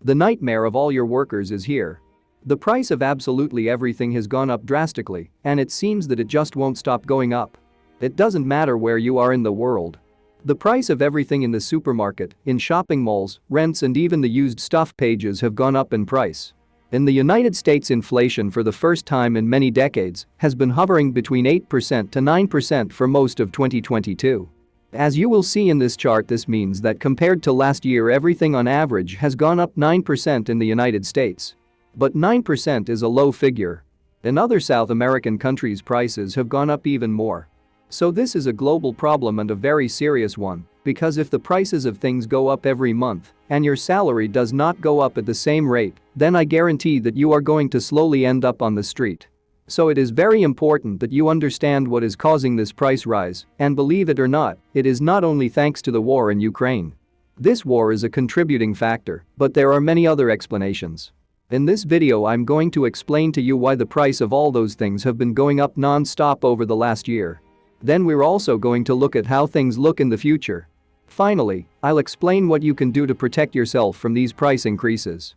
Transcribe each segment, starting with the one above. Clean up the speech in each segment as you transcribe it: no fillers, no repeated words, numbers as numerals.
The nightmare of all your workers is here. The price of absolutely everything has gone up drastically, and it seems that it just won't stop going up. It doesn't matter where you are in the world. The price of everything in the supermarket, in shopping malls, rents and even the used stuff pages have gone up in price. In the United States, inflation for the first time in many decades has been hovering between 8% to 9% for most of 2022. As you will see in this chart, this means that compared to last year, everything on average has gone up 9% in the United States. But 9% is a low figure. In other South American countries, prices have gone up even more. So this is a global problem and a very serious one, because if the prices of things go up every month and your salary does not go up at the same rate, then I guarantee that you are going to slowly end up on the street. So it is very important that you understand what is causing this price rise, and believe it or not, it is not only thanks to the war in Ukraine. This war is a contributing factor, but there are many other explanations. In this video, I'm going to explain to you why the price of all those things have been going up non-stop over the last year. Then we're also going to look at how things look in the future. Finally, I'll explain what you can do to protect yourself from these price increases.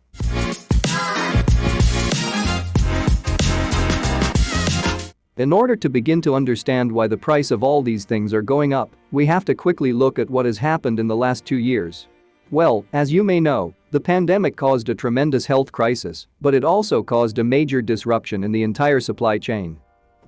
In order to begin to understand why the price of all these things are going up, we have to quickly look at what has happened in the last 2 years. Well, as you may know, the pandemic caused a tremendous health crisis, but it also caused a major disruption in the entire supply chain.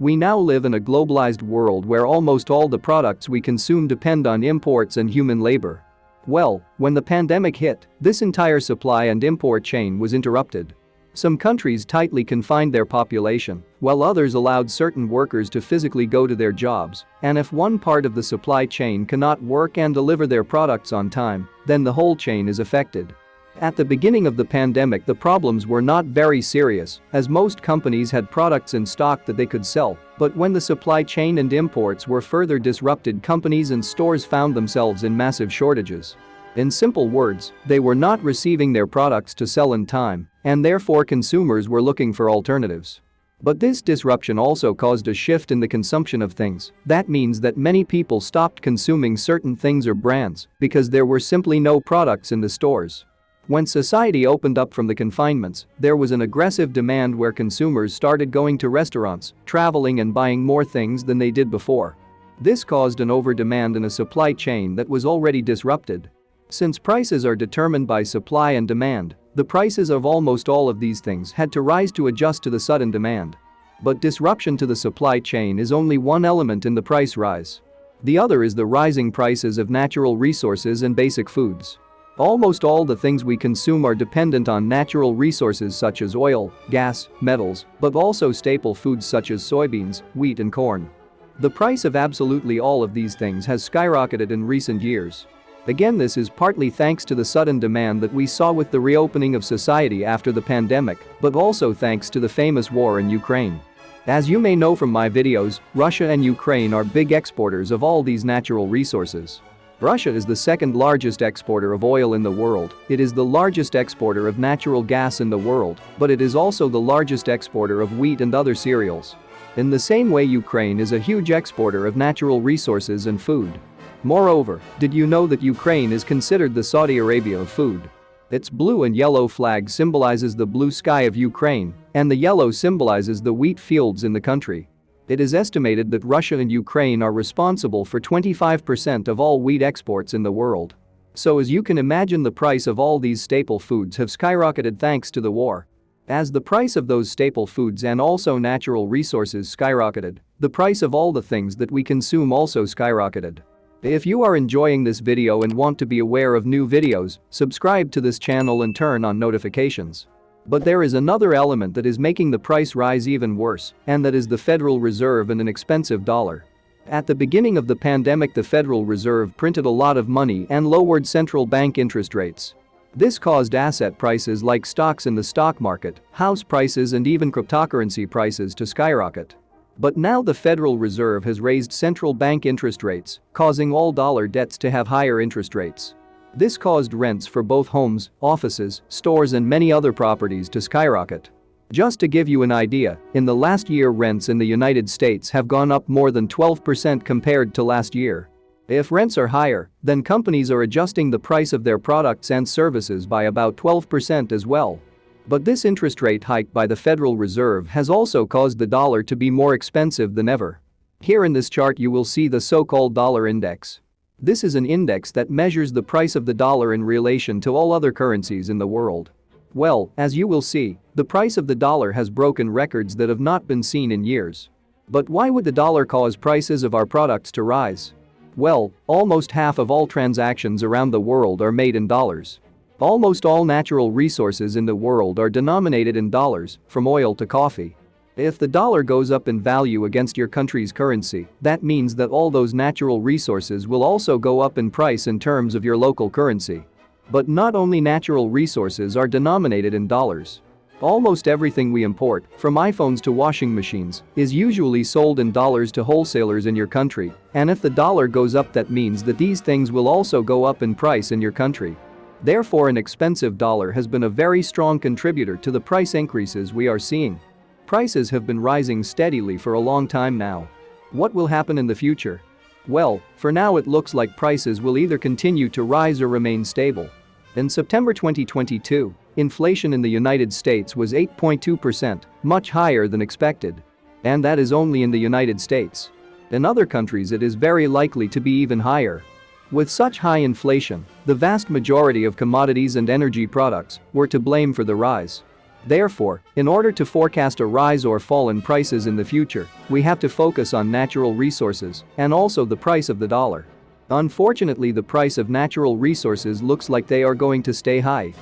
We now live in a globalized world where almost all the products we consume depend on imports and human labor. Well, when the pandemic hit, this entire supply and import chain was interrupted. Some countries tightly confined their population, while others allowed certain workers to physically go to their jobs, and if one part of the supply chain cannot work and deliver their products on time, then the whole chain is affected. At the beginning of the pandemic, the problems were not very serious, as most companies had products in stock that they could sell, but when the supply chain and imports were further disrupted, companies and stores found themselves in massive shortages. In simple words, they were not receiving their products to sell in time, and therefore consumers were looking for alternatives. But this disruption also caused a shift in the consumption of things. That means that many people stopped consuming certain things or brands because there were simply no products in the stores. When society opened up from the confinements, there was an aggressive demand where consumers started going to restaurants, traveling and buying more things than they did before. This caused an overdemand in a supply chain that was already disrupted. Since prices are determined by supply and demand, the prices of almost all of these things had to rise to adjust to the sudden demand. But disruption to the supply chain is only one element in the price rise. The other is the rising prices of natural resources and basic foods. Almost all the things we consume are dependent on natural resources such as oil, gas, metals, but also staple foods such as soybeans, wheat and corn. The price of absolutely all of these things has skyrocketed in recent years. Again, this is partly thanks to the sudden demand that we saw with the reopening of society after the pandemic, but also thanks to the famous war in Ukraine. As you may know from my videos, Russia and Ukraine are big exporters of all these natural resources. Russia is the second largest exporter of oil in the world, it is the largest exporter of natural gas in the world, but it is also the largest exporter of wheat and other cereals. In the same way, Ukraine is a huge exporter of natural resources and food. Moreover, did you know that Ukraine is considered the Saudi Arabia of food? Its blue and yellow flag symbolizes the blue sky of Ukraine, and the yellow symbolizes the wheat fields in the country. It is estimated that Russia and Ukraine are responsible for 25% of all wheat exports in the world. So as you can imagine, the price of all these staple foods have skyrocketed thanks to the war. As the price of those staple foods and also natural resources skyrocketed, the price of all the things that we consume also skyrocketed. If you are enjoying this video and want to be aware of new videos, subscribe to this channel and turn on notifications. But there is another element that is making the price rise even worse, and that is the Federal Reserve and an expensive dollar. At the beginning of the pandemic, the Federal Reserve printed a lot of money and lowered central bank interest rates. This caused asset prices like stocks in the stock market, house prices and even cryptocurrency prices to skyrocket. But now the Federal Reserve has raised central bank interest rates, causing all dollar debts to have higher interest rates. This caused rents for both homes, offices, stores and many other properties to skyrocket. Just to give you an idea, in the last year, rents in the United States have gone up more than 12% compared to last year. If rents are higher, then companies are adjusting the price of their products and services by about 12% as well. But this interest rate hike by the Federal Reserve has also caused the dollar to be more expensive than ever. Here in this chart you will see the so-called dollar index. This is an index that measures the price of the dollar in relation to all other currencies in the world. Well, as you will see, the price of the dollar has broken records that have not been seen in years. But why would the dollar cause prices of our products to rise? Well, almost half of all transactions around the world are made in dollars. Almost all natural resources in the world are denominated in dollars, from oil to coffee. If the dollar goes up in value against your country's currency, that means that all those natural resources will also go up in price in terms of your local currency. But not only natural resources are denominated in dollars. Almost everything we import, from iPhones to washing machines, is usually sold in dollars to wholesalers in your country, and if the dollar goes up that means that these things will also go up in price in your country. Therefore, an expensive dollar has been a very strong contributor to the price increases we are seeing. Prices have been rising steadily for a long time now. What will happen in the future? Well, for now it looks like prices will either continue to rise or remain stable. In September 2022, inflation in the United States was 8.2%, much higher than expected. And that is only in the United States. In other countries it is very likely to be even higher. With such high inflation, the vast majority of commodities and energy products were to blame for the rise. Therefore, in order to forecast a rise or fall in prices in the future, we have to focus on natural resources and also the price of the dollar. Unfortunately, the price of natural resources looks like they are going to stay high.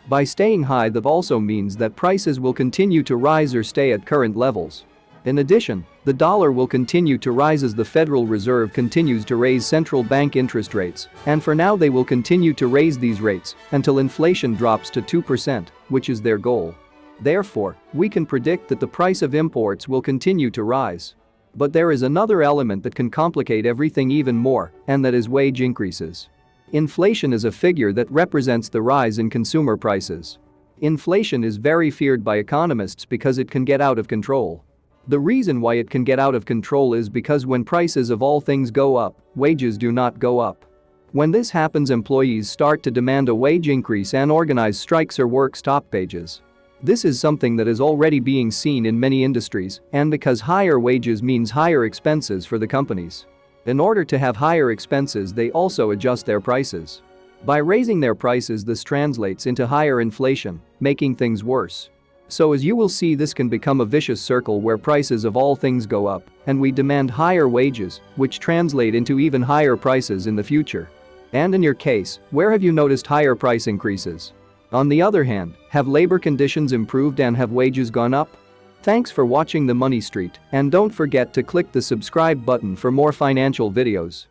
By staying high, that also means that prices will continue to rise or stay at current levels. In addition, the dollar will continue to rise as the Federal Reserve continues to raise central bank interest rates, and for now they will continue to raise these rates until inflation drops to 2%, which is their goal. Therefore, we can predict that the price of imports will continue to rise. But there is another element that can complicate everything even more, and that is wage increases. Inflation is a figure that represents the rise in consumer prices. Inflation is very feared by economists because it can get out of control. The reason why it can get out of control is because when prices of all things go up, wages do not go up. When this happens, employees start to demand a wage increase and organize strikes or work stoppages. This is something that is already being seen in many industries, and because higher wages means higher expenses for the companies. In order to have higher expenses, they also adjust their prices. By raising their prices, this translates into higher inflation, making things worse. So as you will see, this can become a vicious circle where prices of all things go up, and we demand higher wages, which translate into even higher prices in the future. And in your case, where have you noticed higher price increases? On the other hand, have labor conditions improved and have wages gone up? Thanks for watching the Money Street, and don't forget to click the subscribe button for more financial videos.